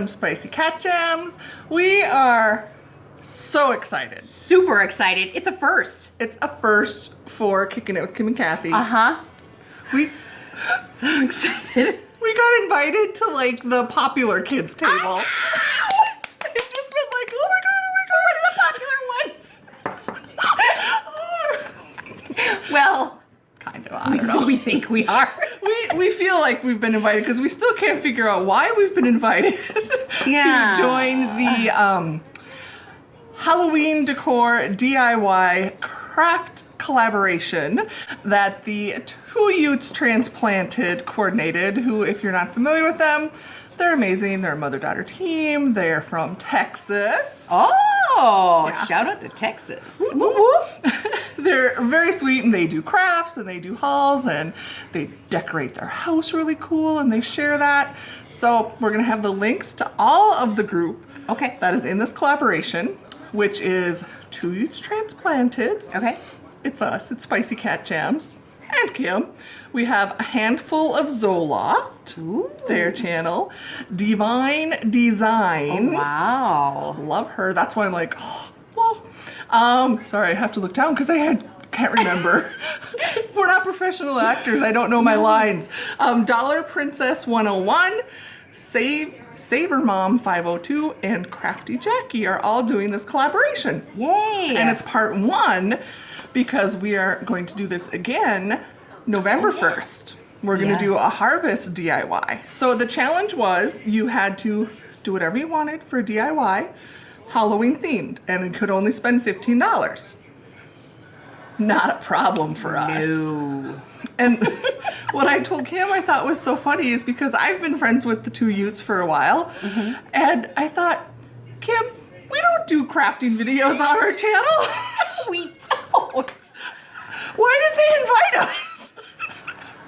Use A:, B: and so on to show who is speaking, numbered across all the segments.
A: from Spicy Cat Jams. We are so excited.
B: Super excited. It's a first.
A: It's a first for Kicking It with Kim and Cathy. We
B: so excited.
A: We got invited to like the popular kids table. They've just been like, oh my god,
B: the popular ones. Well,
A: kind of. I don't know.
B: We think we are.
A: We feel like we've been invited because we still can't figure out why we've been invited to join the Halloween decor DIY craft collaboration that the twoyoots transplanted coordinated, who, if you're not familiar with them, they're amazing. They're a mother-daughter team. They're from Texas.
B: Oh, yeah. Shout out to Texas.
A: Whoop, whoop, whoop. They're very sweet, and they do crafts and they do hauls and they decorate their house really cool and they share that. So we're gonna have the links to all of the group that is in this collaboration, which is twoyoots transplanted. It's us, it's Spicy Cat Jams and Kim. We have a Handful of Zoloft, their channel. Deevine Deezine.
B: Oh, wow.
A: Love her. That's why I'm like, oh, whoa. Sorry, I have to look down because can't remember. We're not professional actors. I don't know my lines. Dollar Princess 101, Saver Mom 502, and CraftyJacki are all doing this collaboration.
B: Yay!
A: And it's part 1 because we are going to do this again November 1st. We're going to do a harvest DIY. So the challenge was you had to do whatever you wanted for a DIY, Halloween themed, and you could only spend $15. Not a problem for us.
B: No.
A: And what I told Kim I thought was so funny is because I've been friends with the twoyoots for a while, and I thought, Kim, we don't do crafting videos on our channel.
B: We don't.
A: Why did they invite us?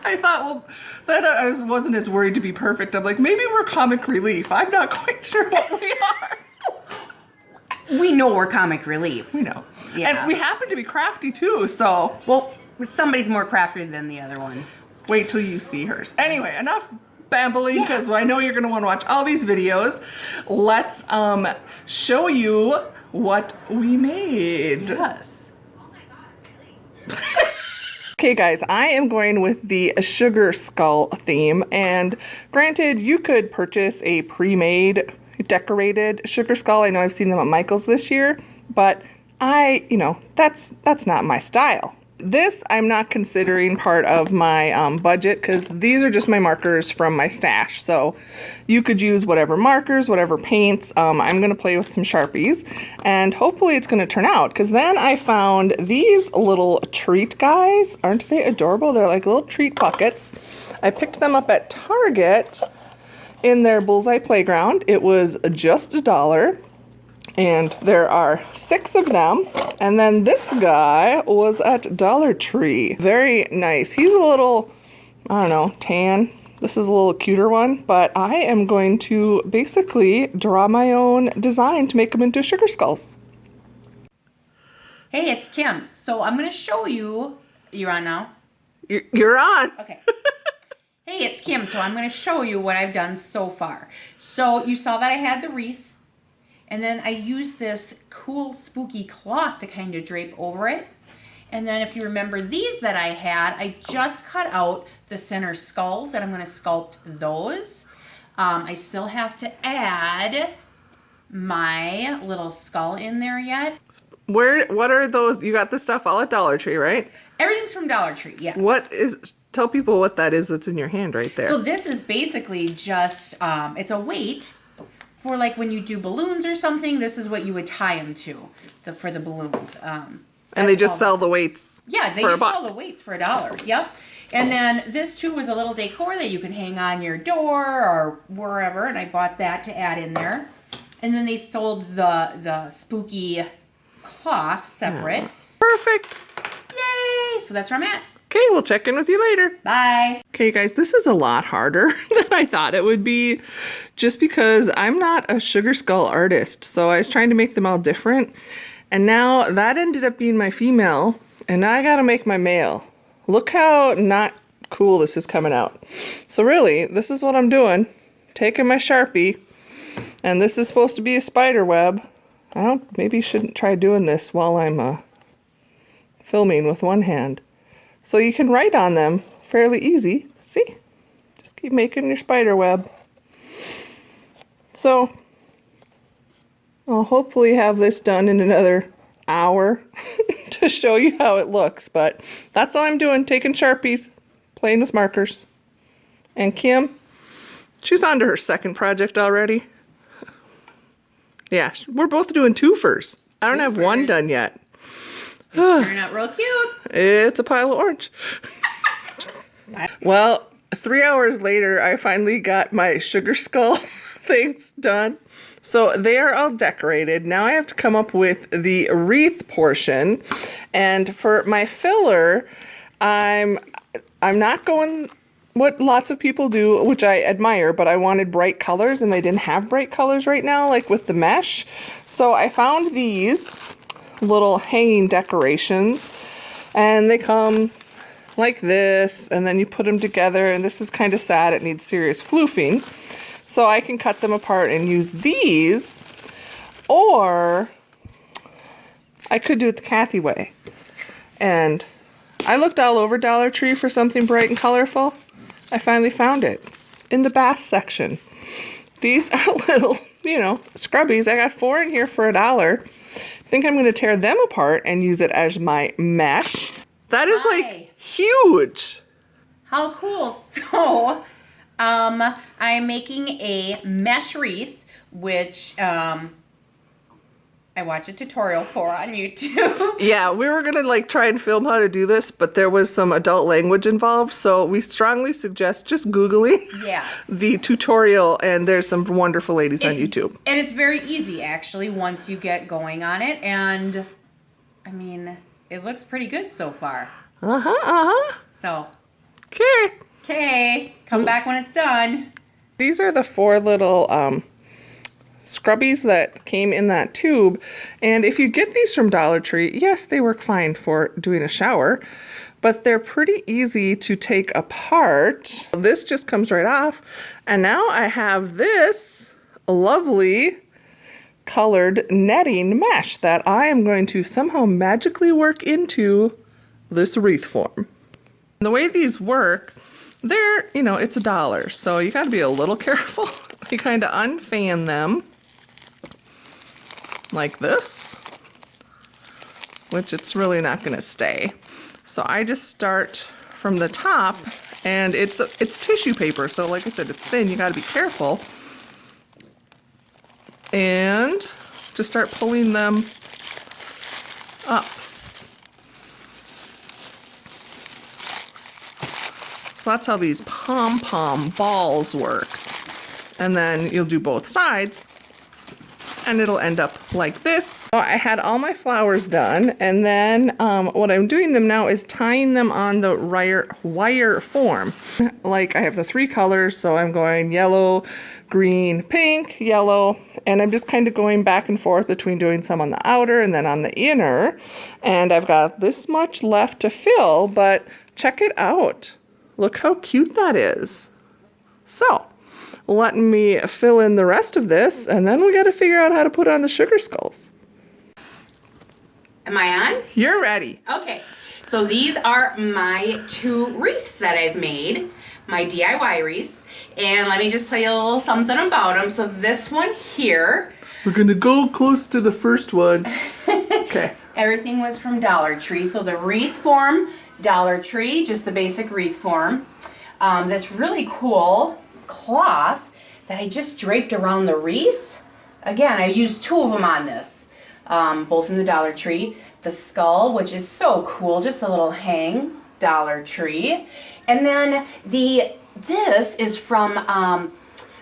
A: I thought, well, that I wasn't as worried to be perfect. I'm like, maybe we're comic relief. I'm not quite sure what we are.
B: We know we're comic relief.
A: We know.
B: Yeah.
A: And we happen to be crafty too, so.
B: Well, somebody's more crafty than the other one.
A: Wait till you see hers. Anyway, enough babbling because I know you're going to want to watch all these videos. Let's show you what we made.
B: Yes.
A: Okay guys, I am going with the sugar skull theme, and granted you could purchase a pre-made decorated sugar skull. I know I've seen them at Michael's this year, but that's not my style. This I'm not considering part of my budget because these are just my markers from my stash. So you could use whatever markers, whatever paints. I'm going to play with some Sharpies and hopefully it's going to turn out, because then I found these little treat guys. Aren't they adorable? They're like little treat buckets. I picked them up at Target in their Bullseye Playground. It was just $1. And there are 6 of them. And then this guy was at Dollar Tree. Very nice. He's a little, I don't know, tan. This is a little cuter one. But I am going to basically draw my own design to make them into sugar skulls.
B: Hey, it's Kim. So I'm going to show you. You're on now?
A: You're on.
B: Okay. Hey, it's Kim. So I'm going to show you what I've done so far. So you saw that I had the wreath. And then I used this cool spooky cloth to kind of drape over it. And then if you remember these that I had, I just cut out the center skulls and I'm going to sculpt those. I still have to add my little skull in there yet.
A: What are those? You got this stuff all at Dollar Tree, right?
B: Everything's from Dollar Tree, yes.
A: Tell people what that is that's in your hand right there.
B: So this is basically just, it's a weight. For like when you do balloons or something, this is what you would tie them to, for the balloons.
A: And they just sell the weights.
B: Yeah, they just sell the weights for $1. Yep. And then this too was a little decor that you can hang on your door or wherever, and I bought that to add in there. And then they sold the spooky cloth separate.
A: Yeah. Perfect.
B: Yay! So that's where I'm at.
A: Okay, we'll check in with you later.
B: Bye.
A: Okay, guys, this is a lot harder than I thought it would be, just because I'm not a sugar skull artist. So I was trying to make them all different. And now that ended up being my female, and now I gotta make my male. Look how not cool this is coming out. So really, this is what I'm doing. Taking my Sharpie And this is supposed to be a spider web. Maybe shouldn't try doing this while I'm filming with one hand. So you can write on them fairly easy. See? Just keep making your spider web. So I'll hopefully have this done in another hour to show you how it looks. But that's all I'm doing, taking Sharpies, playing with markers. And Kim, she's on to her second project already. Yeah, we're both doing twofers. I don't have one done yet.
B: Turn out real cute.
A: It's a pile of orange. Well, 3 hours later, I finally got my sugar skull things done. So they are all decorated. Now I have to come up with the wreath portion. And for my filler, I'm not going what lots of people do, which I admire, but I wanted bright colors and they didn't have bright colors right now, like with the mesh. So I found these little hanging decorations and they come like this, and then you put them together, and this is kind of sad. It needs serious floofing. So I can cut them apart and use these, or I could do it the Cathy way. And I looked all over Dollar Tree for something bright and colorful. I finally found it in the bath section. These are little, scrubbies. I got 4 in here for $1. I think I'm going to tear them apart and use it as my mesh. That is like huge.
B: How cool. So, I'm making a mesh wreath, which I watched a tutorial for on YouTube.
A: Yeah, we were gonna try and film how to do this, but there was some adult language involved, so we strongly suggest just Googling the tutorial, and there's some wonderful ladies on YouTube.
B: And it's very easy, actually, once you get going on it, and I mean, it looks pretty good so far. So. Okay, come back when it's done.
A: These are the 4 little scrubbies that came in that tube, and if you get these from Dollar Tree, yes, they work fine for doing a shower, but they're pretty easy to take apart. This just comes right off, and now I have this lovely colored netting mesh that I am going to somehow magically work into this wreath form. The way these work, they're, it's $1, so you got to be a little careful. You kind of unfan them like this, which it's really not going to stay. So I just start from the top, and it's tissue paper, so like I said, it's thin. You got to be careful, and just start pulling them up. So that's how these pom-pom balls work. And then you'll do both sides, and it'll end up like this. So I had all my flowers done, and then what I'm doing them now is tying them on the wire form. Like I have the 3 colors, so I'm going yellow, green, pink, yellow, and I'm just kind of going back and forth between doing some on the outer and then on the inner. And I've got this much left to fill, but check it out. Look how cute that is. So, let me fill in the rest of this, and then we got to figure out how to put on the sugar skulls.
B: Am I on?
A: You're ready.
B: Okay, so these are my 2 wreaths that I've made, my DIY wreaths, and let me just tell you a little something about them. So this one here.
A: We're gonna go close to the first one. Okay.
B: Everything was from Dollar Tree, so the wreath form, Dollar Tree, just the basic wreath form. This really cool cloth that I just draped around the wreath. Again, I used 2 of them on this, both from the Dollar Tree. The skull, which is so cool, just a little hang, Dollar Tree. And then this is from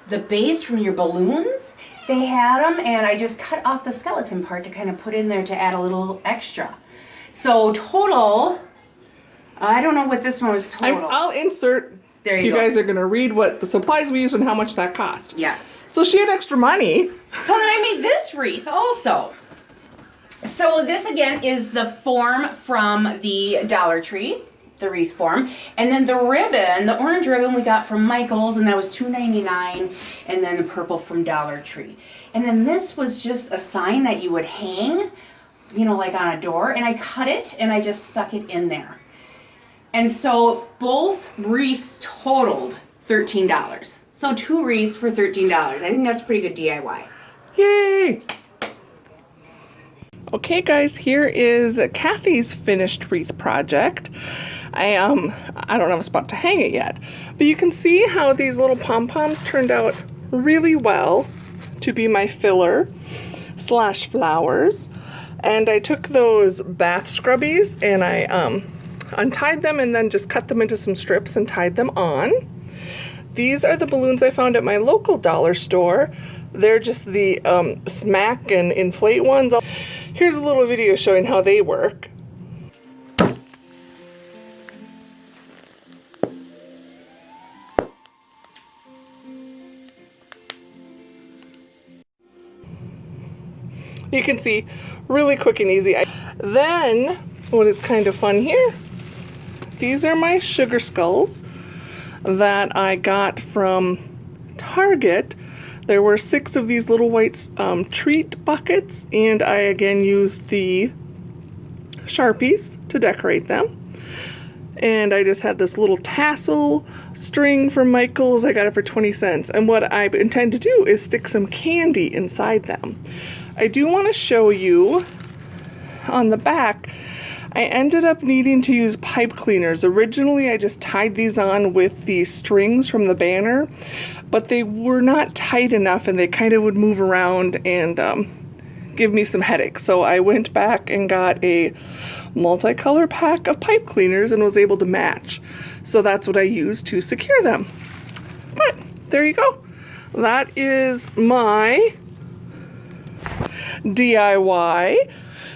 B: the base from your balloons. They had them, and I just cut off the skeleton part to kind of put in there to add a little extra. So total, I don't know what this one was total.
A: I'll insert.
B: There you go.
A: You guys are going to read what the supplies we used and how much that cost.
B: Yes.
A: So she had extra money.
B: So then I made this wreath also. So this again is the form from the Dollar Tree. the wreath form. And then the ribbon, the orange ribbon we got from Michael's, and that was $2.99, and then the purple from Dollar Tree. And then this was just a sign that you would hang, you know, like on a door, and I cut it and I just stuck it in there. And so both wreaths totaled $13. So 2 wreaths for $13. I think that's pretty good DIY.
A: Yay! Okay guys, here is Cathy's finished wreath project. I don't have a spot to hang it yet, but you can see how these little pom-poms turned out really well to be my filler / flowers. And I took those bath scrubbies and I untied them and then just cut them into some strips and tied them on. These are the balloons I found at my local dollar store. They're just the smack and inflate ones. Here's a little video showing how they work. You can see, really quick and easy. Then, what is kind of fun here, these are my sugar skulls that I got from Target. There were 6 of these little white treat buckets, and I again used the Sharpies to decorate them. And I just had this little tassel string from Michael's. I got it for 20 cents. And what I intend to do is stick some candy inside them. I do want to show you on the back, I ended up needing to use pipe cleaners. Originally, I just tied these on with the strings from the banner, but they were not tight enough and they kind of would move around and give me some headaches. So I went back and got a multicolor pack of pipe cleaners and was able to match. So that's what I used to secure them. But there you go. That is my DIY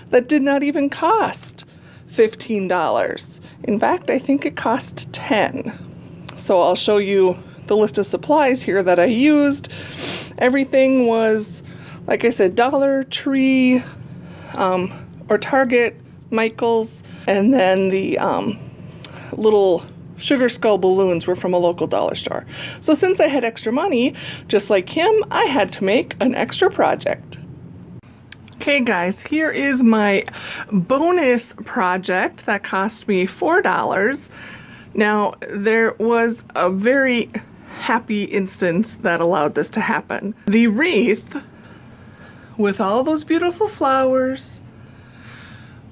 A: that did not even cost $15. In fact, I think it cost $10. So I'll show you the list of supplies here that I used. Everything was, like I said, Dollar Tree or Target, Michael's, and then the little sugar skull balloons were from a local dollar store. So since I had extra money, just like him, I had to make an extra project. Okay guys, here is my bonus project that cost me $4. Now, there was a very happy instance that allowed this to happen. The wreath, with all those beautiful flowers,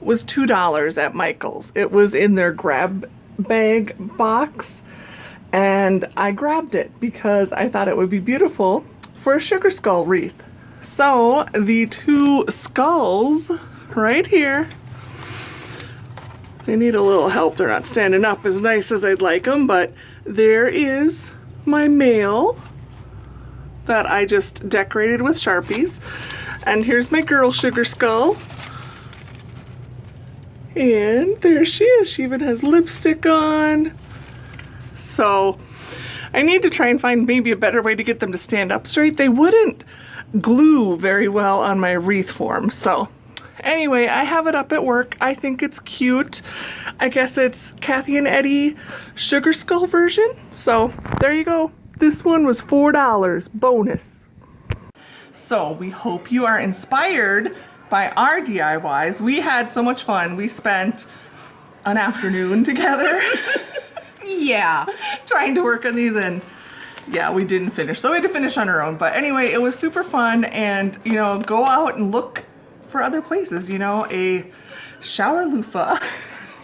A: was $2 at Michael's. It was in their grab bag box, and I grabbed it because I thought it would be beautiful for a sugar skull wreath. So the 2 skulls right here, they need a little help. They're not standing up as nice as I'd like them, but there is my male that I just decorated with Sharpies. And here's my girl sugar skull. And there she is. She even has lipstick on. So I need to try and find maybe a better way to get them to stand up straight. They wouldn't glue very well on my wreath form. So anyway, I have it up at work. I think it's cute. I guess it's Cathy and Eddie sugar skull version. So there you go. This one was $4 bonus. So we hope you are inspired by our DIYs. We had so much fun. We spent an afternoon together.
B: Yeah.
A: Trying to work on these, and yeah, we didn't finish. So we had to finish on our own. But anyway, it was super fun, and you know, go out and look for other places. You know, a shower loofah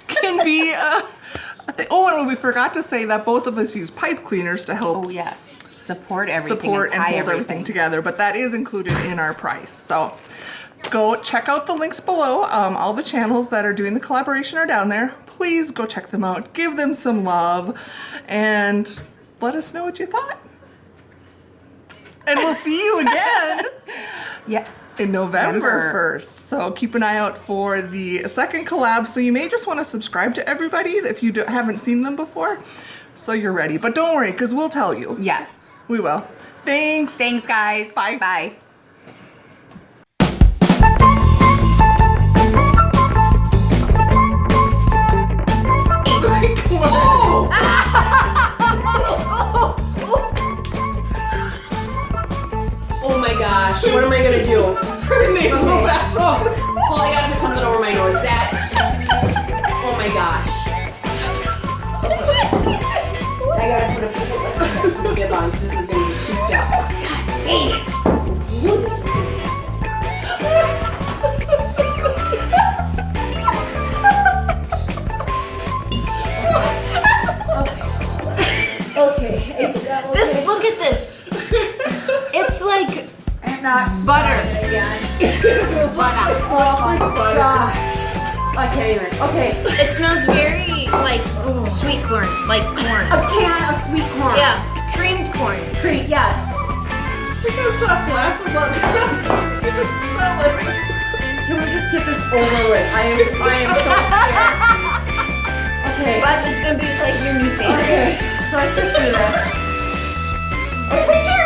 A: can be a thing. Oh, and we forgot to say that both of us use pipe cleaners to help.
B: Oh yes, support everything.
A: Support and hold
B: everything.
A: everything together. But that is included in our price. So go check out the links below. All the channels that are doing the collaboration are down there. Please go check them out. Give them some love, and let us know what you thought. And we'll see you again.
B: Yeah.
A: In November 1st. So keep an eye out for the second collab. So you may just want to subscribe to everybody if you haven't seen them before, so you're ready. But don't worry, because we'll tell you.
B: Yes.
A: We will. Thanks.
B: Thanks, guys.
A: Bye.
B: Bye.
A: Oh my God. Her nasal passes.
C: Well, I gotta put something over my nose. That. Oh my gosh. I gotta put a bib on because this is gonna be cooped up. God dang it! You knew this was gonna happen. Okay.
D: This, look at this. It's like butter. Butter.
C: Oh my gosh. I can't even. Okay.
D: It smells very like sweet corn, like corn.
C: A can of sweet corn.
D: Yeah, creamed corn.
C: Cream, yes.
A: I gotta stop laughing. Look, I don't even smell it.
C: Can we just get this over with? I am so scared. Okay.
D: Watch, it's gonna be like your new favorite.
C: Okay. Let's just do this.
D: What's your